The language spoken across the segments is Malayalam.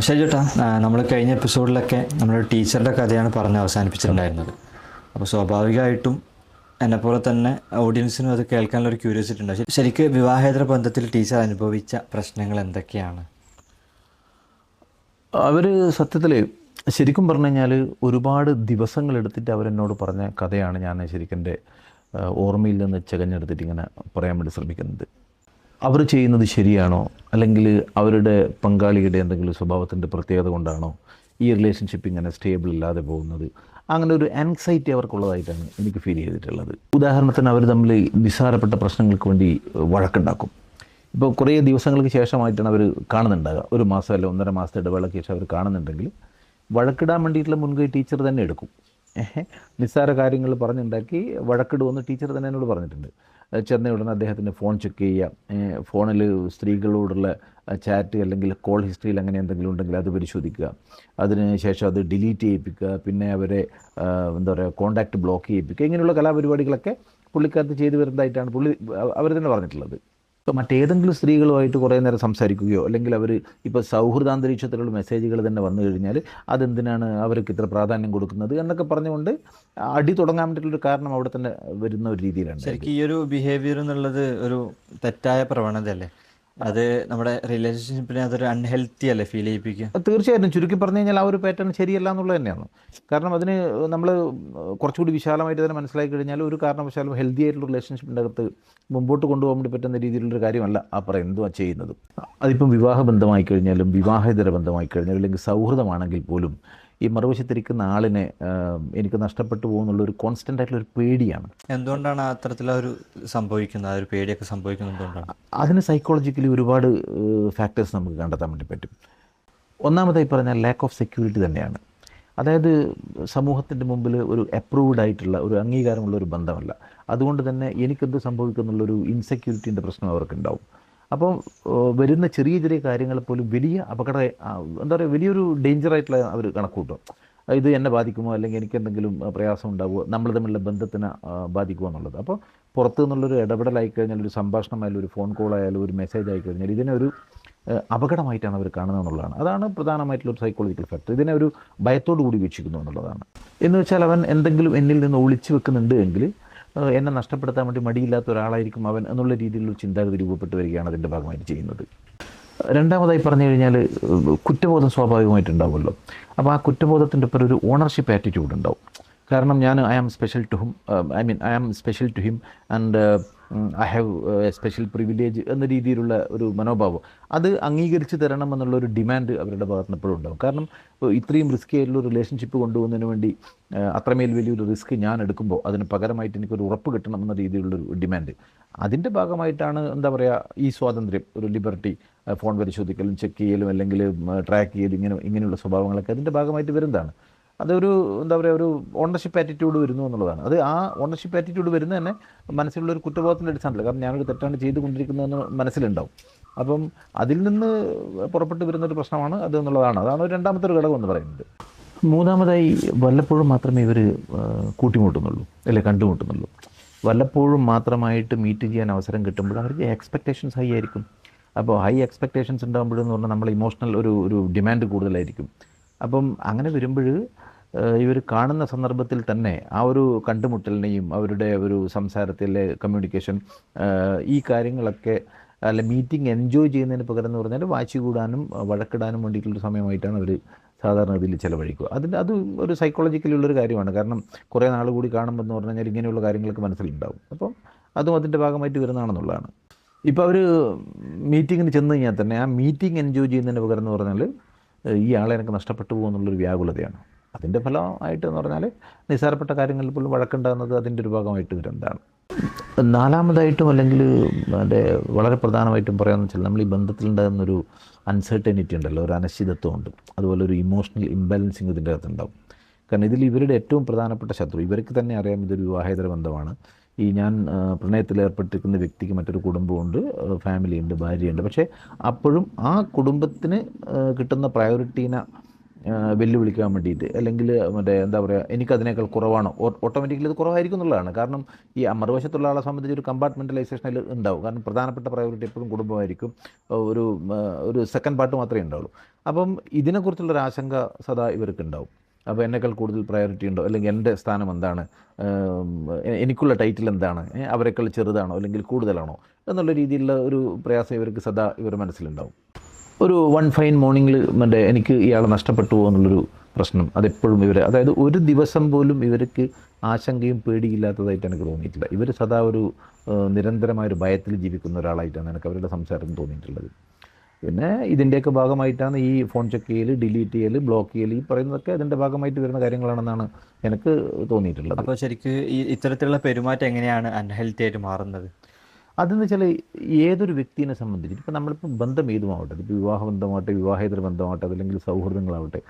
ശരി ചേട്ടാ, നമ്മൾ കഴിഞ്ഞ എപ്പിസോഡിലൊക്കെ നമ്മുടെ ടീച്ചറുടെ കഥയാണ് പറഞ്ഞ് അവസാനിപ്പിച്ചിട്ടുണ്ടായിരുന്നത്. അപ്പോൾ സ്വാഭാവികമായിട്ടും എന്നെപ്പോലെ തന്നെ ഓഡിയൻസിനും അത് കേൾക്കാനുള്ളൊരു ക്യൂരിയോസിറ്റി ഉണ്ട്. ശരിക്കും വിവാഹേതര ബന്ധത്തിൽ ടീച്ചർ അനുഭവിച്ച പ്രശ്നങ്ങൾ എന്തൊക്കെയാണ്? അവർ സത്യത്തിൽ ശരിക്കും പറഞ്ഞു കഴിഞ്ഞാൽ ഒരുപാട് ദിവസങ്ങളെടുത്തിട്ട് അവരെന്നോട് പറഞ്ഞ കഥയാണ് ഞാൻ ശരിക്കും എൻ്റെ ഓർമ്മയിൽ നിന്ന് ചകഞ്ഞെടുത്തിട്ട് ഇങ്ങനെ പറയാൻ വേണ്ടി ശ്രമിക്കുന്നത്. അവർ ചെയ്യുന്നത് ശരിയാണോ, അല്ലെങ്കിൽ അവരുടെ പങ്കാളിയുടെ എന്തെങ്കിലും സ്വഭാവത്തിൻ്റെ പ്രത്യേകത കൊണ്ടാണോ ഈ റിലേഷൻഷിപ്പ് ഇങ്ങനെ സ്റ്റേബിൾ ഇല്ലാതെ പോകുന്നത്, അങ്ങനെ ഒരു ആൻസൈറ്റി അവർക്കുള്ളതായിട്ടാണ് എനിക്ക് ഫീൽ ചെയ്തിട്ടുള്ളത്. ഉദാഹരണത്തിന് അവർ തമ്മിൽ നിസ്സാരപ്പെട്ട പ്രശ്നങ്ങൾക്ക് വേണ്ടി വഴക്കുണ്ടാക്കും. ഇപ്പോൾ കുറേ ദിവസങ്ങൾക്ക് ശേഷമായിട്ടാണ് അവർ കാണുന്നുണ്ടാകുക, ഒരു മാസം അല്ല 1.5 മാസത്തെ ഇടവേളയ്ക്ക് ശേഷം അവർ കാണുന്നുണ്ടെങ്കിൽ വഴക്കിടാൻ വേണ്ടിയിട്ടുള്ള മുൻകൈ ടീച്ചർ തന്നെ എടുക്കും. നിസ്സാര കാര്യങ്ങൾ പറഞ്ഞുണ്ടാക്കി വഴക്കിടുമെന്ന് ടീച്ചർ തന്നെ എന്നോട് പറഞ്ഞിട്ടുണ്ട്. ചെന്ന ഉടനെ അദ്ദേഹത്തിൻ്റെ ഫോൺ ചെക്ക് ചെയ്യുക, ഫോണിൽ സ്ത്രീകളോടുള്ള ചാറ്റ് അല്ലെങ്കിൽ കോൾ ഹിസ്റ്ററിയിൽ അങ്ങനെ എന്തെങ്കിലും ഉണ്ടെങ്കിൽ അത് പരിശോധിക്കുക, അതിന് ശേഷം അത് ഡിലീറ്റ് ചെയ്യിപ്പിക്കുക, പിന്നെ അവരെ എന്താ പറയുക കോൺടാക്റ്റ് ബ്ലോക്ക് ചെയ്യിപ്പിക്കുക, ഇങ്ങനെയുള്ള കലാപരിപാടികളൊക്കെ പുള്ളിക്കാരത്ത് ചെയ്തു വരുന്നതായിട്ടാണ് അവർ തന്നെ പറഞ്ഞിട്ടുള്ളത്. ഇപ്പോൾ മറ്റേതെങ്കിലും സ്ത്രീകളുമായിട്ട് കുറേ നേരം സംസാരിക്കുകയോ അല്ലെങ്കിൽ അവർ ഇപ്പോൾ സൗഹൃദാന്തരീക്ഷത്തിലുള്ള മെസ്സേജുകൾ തന്നെ വന്നു കഴിഞ്ഞാൽ അതെന്തിനാണ് അവർക്ക് ഇത്ര പ്രാധാന്യം കൊടുക്കുന്നത് എന്നൊക്കെ പറഞ്ഞുകൊണ്ട് അടി തുടങ്ങാൻ വേണ്ടിയിട്ടുള്ളൊരു കാരണം അവിടെ തന്നെ വരുന്ന ഒരു രീതിയിലാണ്. ശരിക്കും ഈ ഒരു ബിഹേവിയർ എന്നുള്ളത് ഒരു തെറ്റായ പ്രവണതയല്ലേ? അത് നമ്മുടെ റിലേഷൻഷിപ്പിനെ അതൊരു അൺഹെൽത്തി അല്ലേ ഫീൽ ചെയ്യിപ്പിക്കുക? തീർച്ചയായിട്ടും ചുരുക്കി പറഞ്ഞു കഴിഞ്ഞാൽ ആ ഒരു പാറ്റേൺ ശരിയല്ല എന്നുള്ളത് തന്നെയാണ്. കാരണം അതിന് നമ്മൾ കുറച്ചുകൂടി വിശാലമായിട്ട് തന്നെ മനസ്സിലാക്കി കഴിഞ്ഞാൽ ഒരു കാരണവശാലും ഹെൽത്തി ആയിട്ടുള്ള റിലേഷൻഷിപ്പിൻ്റെ അകത്ത് മുമ്പോട്ട് കൊണ്ടുപോകാൻ വേണ്ടി പറ്റുന്ന രീതിയിലുള്ളൊരു കാര്യമല്ല ആ പറയുന്നതും ചെയ്യുന്നത്. അതിപ്പം വിവാഹ ബന്ധമായി കഴിഞ്ഞാലും വിവാഹേതര ബന്ധമായി കഴിഞ്ഞാലും അല്ലെങ്കിൽ സൗഹൃദമാണെങ്കിൽ പോലും ഈ മറുവശത്തിരിക്കുന്ന ആളിനെ എനിക്ക് നഷ്ടപ്പെട്ടു പോകുന്നുള്ളൊരു കോൺസ്റ്റൻ്റ് ആയിട്ടുള്ളൊരു പേടിയാണ്. എന്തുകൊണ്ടാണ് അത്തരത്തിലൊരു സംഭവിക്കുന്നത്, ആ ഒരു പേടിയൊക്കെ സംഭവിക്കുന്നത് എന്തുകൊണ്ടാണ്? അതിന് സൈക്കോളജിക്കലി ഒരുപാട് ഫാക്ടേഴ്സ് നമുക്ക് കണ്ടെത്താൻ വേണ്ടി പറ്റും. ഒന്നാമതായി പറഞ്ഞാൽ ലാക്ക് ഓഫ് സെക്യൂരിറ്റി തന്നെയാണ്. അതായത് സമൂഹത്തിൻ്റെ മുമ്പിൽ ഒരു അപ്രൂവ്ഡ് ആയിട്ടുള്ള ഒരു അംഗീകാരമുള്ള ഒരു ബന്ധമല്ല. അതുകൊണ്ട് തന്നെ എനിക്കെന്ത് സംഭവിക്കുന്നുള്ളൊരു ഇൻസെക്യൂരിറ്റീൻ്റെ പ്രശ്നം അവർക്കുണ്ടാവും. അപ്പോൾ വരുന്ന ചെറിയ ചെറിയ കാര്യങ്ങൾ പോലും വലിയ എന്താ പറയുക വലിയൊരു ഡേഞ്ചറായിട്ടുള്ള അവർ കണക്കൂട്ടും. ഇത് എന്നെ ബാധിക്കുമോ, അല്ലെങ്കിൽ എനിക്ക് എന്തെങ്കിലും പ്രയാസം ഉണ്ടാവുമോ, നമ്മൾ തമ്മിലുള്ള ബന്ധത്തിനെ ബാധിക്കുമോ എന്നുള്ളത്. അപ്പോൾ പുറത്തു നിന്നുള്ളൊരു ഇടപെടലായി കഴിഞ്ഞാൽ, ഒരു സംഭാഷണമായാലും ഒരു ഫോൺ കോൾ ആയാലും ഒരു മെസ്സേജ് ആയി കഴിഞ്ഞാൽ ഇതിനെ ഒരു അപകടമായിട്ടാണ് അവർ കാണുന്നത് എന്നുള്ളതാണ്. അതാണ് പ്രധാനമായിട്ടുള്ളൊരു സൈക്കോളജിക്കൽ ഫാക്ടർ. ഇതിനെ ഒരു ഭയത്തോടു കൂടി വീക്ഷിക്കുന്നു എന്നുള്ളതാണ്. എന്ന് വെച്ചാൽ അവൻ എന്തെങ്കിലും എന്നിൽ നിന്ന് ഒളിച്ചു വെക്കുന്നുണ്ട് എങ്കിൽ എന്നെ നഷ്ടപ്പെടുത്താൻ വേണ്ടി മടിയില്ലാത്ത ഒരാളായിരിക്കും അവൻ എന്നുള്ള രീതിയിലൊരു ചിന്താഗതി രൂപപ്പെട്ട് വരികയാണ് അതിൻ്റെ ഭാഗമായിട്ട് ചെയ്യുന്നത്. രണ്ടാമതായി പറഞ്ഞു കഴിഞ്ഞാൽ കുറ്റബോധം സ്വാഭാവികമായിട്ടുണ്ടാവുമല്ലോ. അപ്പോൾ ആ കുറ്റബോധത്തിൻ്റെ ഒപ്പം ഒരു ഓണർഷിപ്പ് ആറ്റിറ്റ്യൂഡ് ഉണ്ടാവും. കാരണം I am special to him and I have a special privilege എന്ന രീതിയിലുള്ള ഒരു മനോഭാവം അത് അംഗീകരിച്ച് തരണം എന്നുള്ളൊരു ഡിമാൻഡ് അവരുടെ ഭാഗത്ത് നിന്ന് എപ്പോഴും ഉണ്ടാവും. കാരണം ഇത്രയും റിസ്കി ആയിട്ടുള്ള റിലേഷൻഷിപ്പ് കൊണ്ടുപോകുന്നതിന് വേണ്ടി അത്രമേൽ വലിയൊരു റിസ്ക് ഞാൻ എടുക്കുമ്പോൾ അതിന് പകരമായിട്ട് എനിക്കൊരു ഉറപ്പ് കിട്ടണം എന്ന രീതിയിലുള്ളൊരു ഡിമാൻഡ്, അതിൻ്റെ ഭാഗമായിട്ടാണ് എന്താ പറയുക ഈ സ്വാതന്ത്ര്യം, ഒരു ലിബർട്ടി, ഫോൺ പരിശോധിക്കലും ചെക്ക് ചെയ്യലും അല്ലെങ്കിൽ ട്രാക്ക് ചെയ്യലും ഇങ്ങനെയുള്ള സ്വഭാവങ്ങളൊക്കെ അതിൻ്റെ ഭാഗമായിട്ട് വരുന്നതാണ്. അതൊരു എന്താ പറയുക ഒരു ഓണർഷിപ്പ് ആറ്റിറ്റ്യൂഡ് വരുന്നു എന്നുള്ളതാണ്. അത് ആ ഓണർഷിപ്പ് ആറ്റിറ്റ്യൂഡ് വരുന്നത് തന്നെ മനസ്സിലുള്ളൊരു കുറ്റബോധത്തിൻ്റെ അടിസ്ഥാനത്തിൽ, കാരണം ഞാനൊരു തെറ്റാണ് ചെയ്തുകൊണ്ടിരിക്കുന്നതെന്ന് മനസ്സിലുണ്ടാവും. അപ്പം അതിൽ നിന്ന് പുറപ്പെട്ട് വരുന്നൊരു പ്രശ്നമാണ് അത് എന്നുള്ളതാണ്. അതാണ് രണ്ടാമത്തെ ഒരു ഘടകം എന്ന് പറയുന്നത്. മൂന്നാമതായി വല്ലപ്പോഴും മാത്രമേ ഇവർ കൂട്ടിമുട്ടുന്നുള്ളൂ അല്ലെ കണ്ടുമുട്ടുന്നുള്ളൂ. വല്ലപ്പോഴും മാത്രമായിട്ട് മീറ്റ് ചെയ്യാൻ അവസരം കിട്ടുമ്പോൾ അവർക്ക് എക്സ്പെക്റ്റേഷൻസ് ഹൈ ആയിരിക്കും. അപ്പോൾ ഹൈ എക്സ്പെക്റ്റേഷൻസ് ഉണ്ടാകുമ്പോഴെന്ന് പറഞ്ഞാൽ നമ്മൾ ഇമോഷണൽ ഒരു ഡിമാൻഡ് കൂടുതലായിരിക്കും. അപ്പം അങ്ങനെ വരുമ്പോൾ ഇവർ കാണുന്ന സന്ദർഭത്തിൽ തന്നെ ആ ഒരു കണ്ടുമുട്ടലിനെയും അവരുടെ ഒരു സംസാരത്തിലെ കമ്മ്യൂണിക്കേഷൻ ഈ കാര്യങ്ങളൊക്കെ അല്ല മീറ്റിംഗ് എൻജോയ് ചെയ്യുന്നതിന് പകരം എന്ന് പറഞ്ഞാൽ വാശി കൂടാനും വഴക്കിടാനും വേണ്ടിയിട്ടുള്ളൊരു സമയമായിട്ടാണ് അവർ സാധാരണ ഇതിൽ ചിലവഴിക്കുക. അത് ഒരു സൈക്കോളജിക്കലുള്ളൊരു കാര്യമാണ്. കാരണം കുറേ നാൾ കൂടി കാണുമ്പോൾ എന്ന് പറഞ്ഞു കഴിഞ്ഞാൽ ഇങ്ങനെയുള്ള കാര്യങ്ങളൊക്കെ മനസ്സിലുണ്ടാവും. അപ്പം അതും അതിൻ്റെ ഭാഗമായിട്ട് വരുന്നതാണെന്നുള്ളതാണ്. ഇപ്പോൾ അവർ മീറ്റിങ്ങിന് ചെന്ന് കഴിഞ്ഞാൽ തന്നെ ആ മീറ്റിംഗ് എൻജോയ് ചെയ്യുന്നതിന് പകരം എന്ന് പറഞ്ഞാൽ ഈ ആളെ എനിക്ക് നഷ്ടപ്പെട്ടു പോകുമെന്നുള്ളൊരു വ്യാകുലതയാണ്. അതിൻ്റെ ഫലമായിട്ട് എന്ന് പറഞ്ഞാൽ നിസ്സാരപ്പെട്ട കാര്യങ്ങളിൽ പോലും വഴക്കുണ്ടാകുന്നത് അതിൻ്റെ ഒരു ഭാഗമായിട്ട് വരുന്നതാണ്. നാലാമതായിട്ടും അല്ലെങ്കിൽ അതിൻ്റെ വളരെ പ്രധാനമായിട്ടും പറയാമെന്ന് വെച്ചാൽ നമ്മൾ ഈ ബന്ധത്തിലുണ്ടാകുന്നൊരു അൺസർട്ടനിറ്റി ഉണ്ടല്ലോ, ഒരു അനിശ്ചിതത്വം ഉണ്ട്. അതുപോലെ ഒരു ഇമോഷണൽ ഇംബാലൻസിങ് ഇതിൻ്റെ അകത്തുണ്ടാവും. കാരണം ഇതിൽ ഇവരുടെ ഏറ്റവും പ്രധാനപ്പെട്ട ശത്രു, ഇവർക്ക് തന്നെ അറിയാം ഇതൊരു വിവാഹേതര ബന്ധമാണ്. ഈ ഞാൻ പ്രണയത്തിലേർപ്പെട്ടിരിക്കുന്ന വ്യക്തിക്ക് മറ്റൊരു കുടുംബമുണ്ട്, ഫാമിലിയുണ്ട്, ഭാര്യയുണ്ട്. പക്ഷേ അപ്പോഴും ആ കുടുംബത്തിന് കിട്ടുന്ന പ്രയോറിറ്റീനെ വെല്ലുവിളിക്കാൻ വേണ്ടിയിട്ട്, അല്ലെങ്കിൽ മറ്റേ എന്താ പറയുക, എനിക്കതിനേക്കാൾ കുറവാണോ, ഓട്ടോമാറ്റിക്കലി ഇത് കുറവായിരിക്കും എന്നുള്ളതാണ്. കാരണം ഈ മറുവശത്തുള്ള ആളെ സംബന്ധിച്ച് ഒരു കമ്പാർട്ട്മെൻറ്റലൈസേഷനിൽ ഉണ്ടാവും. കാരണം പ്രധാനപ്പെട്ട പ്രയോറിറ്റി എപ്പോഴും കുടുംബമായിരിക്കും, ഒരു ഒരു സെക്കൻഡ് പാർട്ട് മാത്രമേ ഉണ്ടാവുള്ളൂ. അപ്പം ഇതിനെക്കുറിച്ചുള്ളൊരു ആശങ്ക സദാ ഇവർക്ക് ഉണ്ടാവും. അപ്പോൾ എന്നേക്കാൾ കൂടുതൽ പ്രയോറിറ്റി ഉണ്ടോ, അല്ലെങ്കിൽ എൻ്റെ സ്ഥാനം എന്താണ്, എനിക്കുള്ള ടൈറ്റിൽ എന്താണ്, അവരെക്കാൾ ചെറുതാണോ അല്ലെങ്കിൽ കൂടുതലാണോ എന്നുള്ള രീതിയിലുള്ള ഒരു പ്രയാസം ഇവർക്ക് സദാ ഇവരുടെ മനസ്സിലുണ്ടാവും. ഒരു വൺ ഫൈൻ മോർണിംഗിൽ എനിക്ക് ഇയാളെ നഷ്ടപ്പെട്ടു എന്നുള്ളൊരു പ്രശ്നം അതെപ്പോഴും അതായത് ഒരു ദിവസം പോലും ഇവർക്ക് ആശങ്കയും പേടിയില്ലാത്തതായിട്ട് എനിക്ക് തോന്നിയിട്ടില്ല. ഇവർ സദാ ഒരു നിരന്തരമായൊരു ഭയത്തിൽ ജീവിക്കുന്ന ഒരാളായിട്ടാണ് എനിക്ക് അവരുടെ സംസാരം തോന്നിയിട്ടുള്ളത്. പിന്നെ ഇതിൻ്റെയൊക്കെ ഭാഗമായിട്ടാണ് ഈ ഫോൺ ചെക്ക് ചെയ്യൽ, ഡിലീറ്റ് ചെയ്യൽ, ബ്ലോക്ക് ചെയ്യൽ, ഈ പറയുന്നതൊക്കെ അതിൻ്റെ ഭാഗമായിട്ട് വരുന്ന കാര്യങ്ങളാണെന്നാണ് എനിക്ക് തോന്നിയിട്ടുള്ളത്. അപ്പോൾ ശരിക്കും ഈ ഇത്തരത്തിലുള്ള പെരുമാറ്റം എങ്ങനെയാണ് അൺഹെൽത്തി ആയിട്ട് മാറുന്നത്? അതെന്ന് വെച്ചാൽ ഏതൊരു വ്യക്തിയെ സംബന്ധിച്ച് ഇപ്പോൾ നമ്മളിപ്പോൾ ബന്ധം ഏതുമാവട്ടെ, ഇപ്പോൾ വിവാഹബന്ധമാവട്ടെ, വിവാഹേതര ബന്ധമാവട്ടെ, അല്ലെങ്കിൽ സൗഹൃദങ്ങളാവട്ടെ,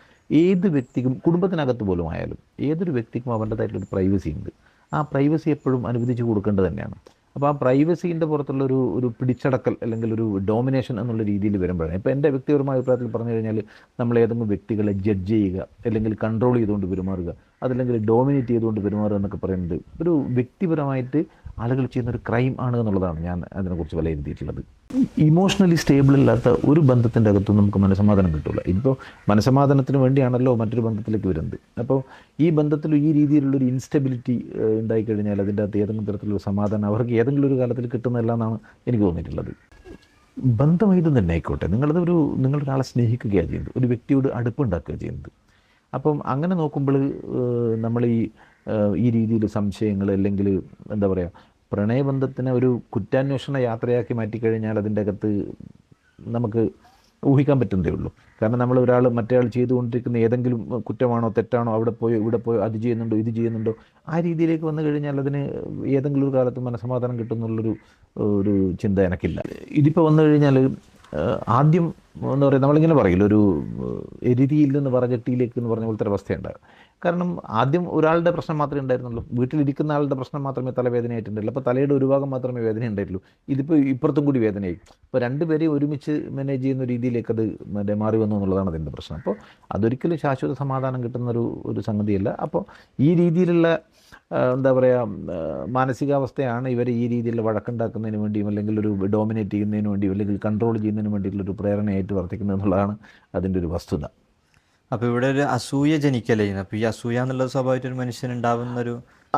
ഏത് വ്യക്തിക്കും കുടുംബത്തിനകത്ത് പോലും ആയാലും ഏതൊരു വ്യക്തിക്കും അവരുടേതായിട്ടുള്ളൊരു പ്രൈവസി ഉണ്ട്. ആ പ്രൈവസി എപ്പോഴും അനുവദിച്ച് കൊടുക്കേണ്ടത് തന്നെയാണ്. അപ്പോൾ ആ പ്രൈവസീൻ്റെ പുറത്തുള്ള ഒരു പിടിച്ചടക്കൽ അല്ലെങ്കിൽ ഒരു ഡോമിനേഷൻ എന്നുള്ള രീതിയിൽ വരുമ്പോഴാണ്, ഇപ്പോൾ എൻ്റെ വ്യക്തിപരമായ അഭിപ്രായത്തിൽ പറഞ്ഞു കഴിഞ്ഞാൽ, നമ്മൾ ഏതെങ്കിലും വ്യക്തികളെ ജഡ്ജ് ചെയ്യുക, അല്ലെങ്കിൽ കൺട്രോൾ ചെയ്തുകൊണ്ട് പെരുമാറുക, അതല്ലെങ്കിൽ ഡോമിനേറ്റ് ചെയ്തുകൊണ്ട് പെരുമാറുക എന്നൊക്കെ പറയുന്നത് ഒരു വ്യക്തിപരമായിട്ട് ആളുകൾ ചെയ്യുന്നൊരു ക്രൈം ആണ് എന്നുള്ളതാണ് ഞാൻ അതിനെക്കുറിച്ച് വിലയിരുത്തിയിട്ടുള്ളത്. ഇമോഷണലി സ്റ്റേബിൾ അല്ലാത്ത ഒരു ബന്ധത്തിൻ്റെ അകത്തും നമുക്ക് മനസ്സമാധാനം കിട്ടില്ല. ഇപ്പോൾ മനസ്സമാധാനത്തിന് വേണ്ടിയാണല്ലോ മറ്റൊരു ബന്ധത്തിലേക്ക് വരുന്നത്. അപ്പോൾ ഈ ബന്ധത്തിൽ ഈ രീതിയിലുള്ളൊരു ഇൻസ്റ്റെബിലിറ്റി ഉണ്ടായിക്കഴിഞ്ഞാൽ അതിൻ്റെ അകത്ത് ഏതെങ്കിലും തരത്തിലുള്ള സമാധാനം അവർക്ക് ഏതെങ്കിലും ഒരു കാലത്തിൽ കിട്ടുന്നില്ല എന്നാണ് എനിക്ക് തോന്നിയിട്ടുള്ളത്. ബന്ധം ഏതും തന്നെ ആയിക്കോട്ടെ, നിങ്ങളൊരാളെ സ്നേഹിക്കുകയാണ് ചെയ്യുന്നത്, ഒരു വ്യക്തിയോട് അടുപ്പുണ്ടാക്കുകയാണ് ചെയ്യുന്നത്. അപ്പം അങ്ങനെ നോക്കുമ്പോൾ നമ്മൾ ഈ രീതിയിൽ സംശയങ്ങൾ, അല്ലെങ്കിൽ എന്താ പറയുക, പ്രണയബന്ധത്തിനെ ഒരു കുറ്റാന്വേഷണ യാത്രയാക്കി മാറ്റിക്കഴിഞ്ഞാൽ അതിൻ്റെ അകത്ത് നമുക്ക് ഊഹിക്കാൻ പറ്റുന്നതേ ഉള്ളൂ. കാരണം നമ്മൾ മറ്റേ ആൾ ചെയ്തുകൊണ്ടിരിക്കുന്ന ഏതെങ്കിലും കുറ്റമാണോ തെറ്റാണോ, അവിടെ പോയോ ഇവിടെ പോയോ, അത് ചെയ്യുന്നുണ്ടോ ഇത് ചെയ്യുന്നുണ്ടോ, ആ രീതിയിലേക്ക് വന്നു കഴിഞ്ഞാൽ അതിന് ഏതെങ്കിലും ഒരു കാലത്ത് മനസ്സമാധാനം കിട്ടുന്നുള്ളൊരു ചിന്ത എനിക്കില്ല. ഇതിപ്പോൾ വന്നു കഴിഞ്ഞാൽ ആദ്യം എന്താ പറയുക, നമ്മളിങ്ങനെ പറയില്ല, ഒരു എരുതിയിൽ നിന്ന് പറചട്ടിയിലേക്ക് എന്ന് പറഞ്ഞ പോലത്തെ ഒരു അവസ്ഥയുണ്ടാകും. കാരണം ആദ്യം ഒരാളുടെ പ്രശ്നം മാത്രമേ ഉണ്ടായിരുന്നുള്ളൂ, വീട്ടിലിരിക്കുന്ന ആളുടെ പ്രശ്നം മാത്രമേ തലവേദനയായിട്ടുണ്ടല്ലോ, അപ്പോൾ തലയുടെ ഒരു ഭാഗം മാത്രമേ വേദന ഉണ്ടായിട്ടുള്ളൂ. ഇതിപ്പോൾ ഇപ്പുറത്തും കൂടി വേദനയായി. അപ്പോൾ രണ്ടുപേരെയും ഒരുമിച്ച് മാനേജ് ചെയ്യുന്ന രീതിയിലേക്ക് അത് മാറി വന്നു എന്നുള്ളതാണ് അതിൻ്റെ പ്രശ്നം. അപ്പോൾ അതൊരിക്കലും ശാശ്വത സമാധാനം കിട്ടുന്നൊരു സംഗതിയല്ല. അപ്പോൾ ഈ രീതിയിലുള്ള എന്താ പറയുക, മാനസികാവസ്ഥയാണ് ഇവർ ഈ രീതിയിൽ വഴക്കുണ്ടാക്കുന്നതിന് വേണ്ടിയും, അല്ലെങ്കിൽ ഒരു ഡോമിനേറ്റ് ചെയ്യുന്നതിന് വേണ്ടിയും, അല്ലെങ്കിൽ കൺട്രോൾ ചെയ്യുന്നതിന് വേണ്ടിയിട്ടുള്ളൊരു പ്രേരണയായിട്ട് വർത്തിക്കുന്നത് എന്നുള്ളതാണ് അതിൻ്റെ ഒരു വസ്തുത. അപ്പോൾ ഇവിടെ ഒരു അസൂയ ജനിക്കല്ലേ ചെയ്യുന്നത്. അപ്പോൾ ഈ അസൂയ എന്നുള്ളത് സ്വാഭാവികമായിട്ട് ഒരു മനുഷ്യനുണ്ടാവുന്നൊരു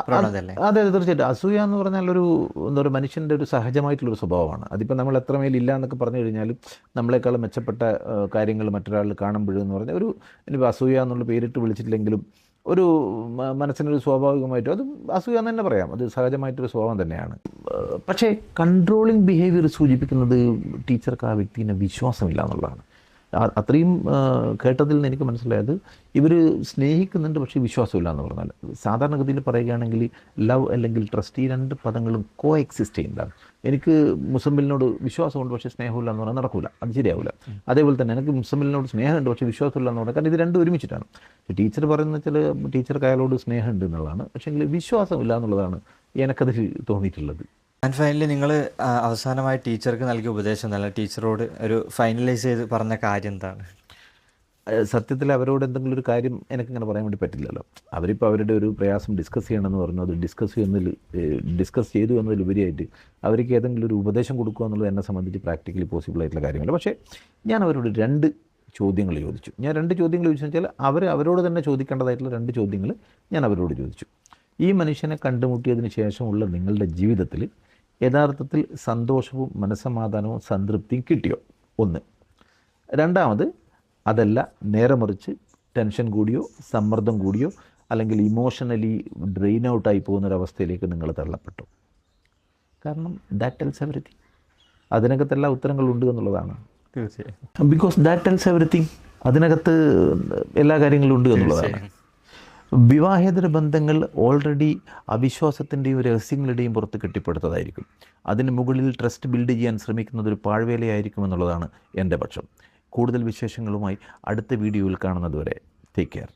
പ്രവണതയല്ലേ? അതെ, തീർച്ചയായിട്ടും. അസൂയ എന്ന് പറഞ്ഞാൽ എന്താ പറയുക, മനുഷ്യൻ്റെ ഒരു സഹജമായിട്ടുള്ളൊരു സ്വഭാവമാണ്. അതിപ്പോൾ നമ്മൾ എത്രമേലില്ല എന്നൊക്കെ പറഞ്ഞു കഴിഞ്ഞാലും നമ്മളെക്കാളും മെച്ചപ്പെട്ട കാര്യങ്ങൾ മറ്റൊരാളിൽ കാണുമ്പോഴെന്ന് പറഞ്ഞാൽ ഇനിയിപ്പോൾ അസൂയ എന്നുള്ള പേരിട്ട് വിളിച്ചിട്ടില്ലെങ്കിലും ഒരു മനസ്സിനൊരു സ്വാഭാവികമായിട്ടും അത് അസൂയ എന്ന് തന്നെ പറയാം, അത് സഹജമായിട്ടൊരു സ്വഭാവം തന്നെയാണ്. പക്ഷേ കൺട്രോളിങ് ബിഹേവിയർ സൂചിപ്പിക്കുന്നത് ടീച്ചർക്ക് ആ വ്യക്തിനെ വിശ്വാസമില്ല എന്നുള്ളതാണ്. അത്രയും കേട്ടതിൽ നിന്ന് എനിക്ക് മനസ്സിലായത് ഇവർ സ്നേഹിക്കുന്നുണ്ട് പക്ഷേ വിശ്വാസമില്ല എന്ന് പറഞ്ഞാൽ. സാധാരണഗതിയിൽ പറയുകയാണെങ്കിൽ ലവ് അല്ലെങ്കിൽ ട്രസ്റ്റ്, ഈ രണ്ട് പദങ്ങളും കോ എക്സിസ്റ്റ് ചെയ്യുന്നതാണ്. എനിക്ക് മുസമ്മിലിനോട് വിശ്വാസമുണ്ട് പക്ഷേ സ്നേഹമില്ല എന്ന് പറഞ്ഞാൽ നടക്കില്ല, അത് ശരിയാവില്ല. അതേപോലെ തന്നെ എനിക്ക് മുസമ്മിലിനോട് സ്നേഹമുണ്ട് പക്ഷേ വിശ്വാസമില്ല എന്ന് പറഞ്ഞാൽ, കാരണം ഇത് രണ്ടും ഒരുമിച്ചിട്ടാണ്. ടീച്ചർ പറയുന്നത് വെച്ചാൽ ടീച്ചർക്ക് അയാളോട് സ്നേഹമുണ്ട് എന്നുള്ളതാണ്, പക്ഷേ വിശ്വാസമില്ല എന്നുള്ളതാണ് എനിക്കതിൽ തോന്നിയിട്ടുള്ളത്. ആൻഡ് ഫൈനലി നിങ്ങൾ അവസാനമായി ടീച്ചർക്ക് നൽകിയ ഉപദേശം, നല്ല ടീച്ചറോട് ഒരു ഫൈനലൈസ് ചെയ്ത് പറഞ്ഞ കാര്യം എന്താണ്? സത്യത്തിൽ അവരോട് എന്തെങ്കിലും ഒരു കാര്യം എനിക്കിങ്ങനെ പറയാൻ വേണ്ടി പറ്റില്ലല്ലോ. അവരിപ്പോൾ അവരുടെ ഒരു പ്രയാസം ഡിസ്കസ് ചെയ്യണമെന്ന് പറഞ്ഞു, അത് ഡിസ്കസ് ചെയ്തു എന്നതിലുപരിയായിട്ട് അവർക്ക് ഏതെങ്കിലും ഒരു ഉപദേശം കൊടുക്കുക എന്നുള്ളത് എന്നെ സംബന്ധിച്ച് പ്രാക്ടിക്കലി പോസിബിൾ ആയിട്ടുള്ള കാര്യമല്ല. പക്ഷേ ഞാൻ അവരോട് 2 ചോദ്യങ്ങൾ ചോദിച്ചു. ഞാൻ 2 ചോദ്യങ്ങൾ ചോദിച്ചെന്ന് വെച്ചാൽ അവരോട് തന്നെ ചോദിക്കേണ്ടതായിട്ടുള്ള 2 ചോദ്യങ്ങൾ ഞാൻ അവരോട് ചോദിച്ചു. ഈ മനുഷ്യനെ കണ്ടുമുട്ടിയതിന് ശേഷമുള്ള നിങ്ങളുടെ ജീവിതത്തിൽ യഥാർത്ഥത്തിൽ സന്തോഷവും മനസ്സമാധാനവും സംതൃപ്തിയും കിട്ടിയോ? 1. രണ്ടാമത്, അതല്ല നേരെ മറിച്ച് ടെൻഷൻ കൂടിയോ സമ്മർദ്ദം കൂടിയോ അല്ലെങ്കിൽ ഇമോഷണലി ഡ്രെയിൻ ഔട്ടായി പോകുന്നൊരവസ്ഥയിലേക്ക് നിങ്ങൾ തള്ളപ്പെട്ടു? കാരണം ദാറ്റ് ടെൽസ് എവറിത്തിങ്. അതിനകത്തെല്ലാം ഉത്തരങ്ങളുണ്ട് എന്നുള്ളതാണ്. തീർച്ചയായും. Because that tells everything. അതിനകത്ത് എല്ലാ കാര്യങ്ങളും ഉണ്ട് എന്നുള്ളതാണ്. വിവാഹേതര ബന്ധങ്ങൾ ഓൾറെഡി അവിശ്വാസത്തിൻ്റെയും രഹസ്യങ്ങളുടെയും പുറത്ത് കെട്ടിപ്പടുത്തതായിരിക്കും. അതിന് മുകളിൽ ട്രസ്റ്റ് ബിൽഡ് ചെയ്യാൻ ശ്രമിക്കുന്നത് ഒരു പാഴ്വേലയായിരിക്കും എന്നുള്ളതാണ് എൻ്റെ പക്ഷം. കൂടുതൽ വിശേഷങ്ങളുമായി അടുത്ത വീഡിയോയിൽ കാണുന്നതുവരെ ടേക്ക് കെയർ.